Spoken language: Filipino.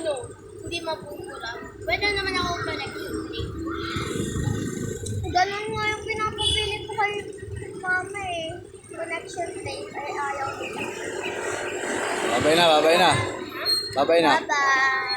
hindi mapupula. Pwede naman ako connection tape. Ganun nga yung pinapabili ko kay mama eh. Connection tape ay ayaw nila. Babay na, babay na. Babay na. Bye-bye.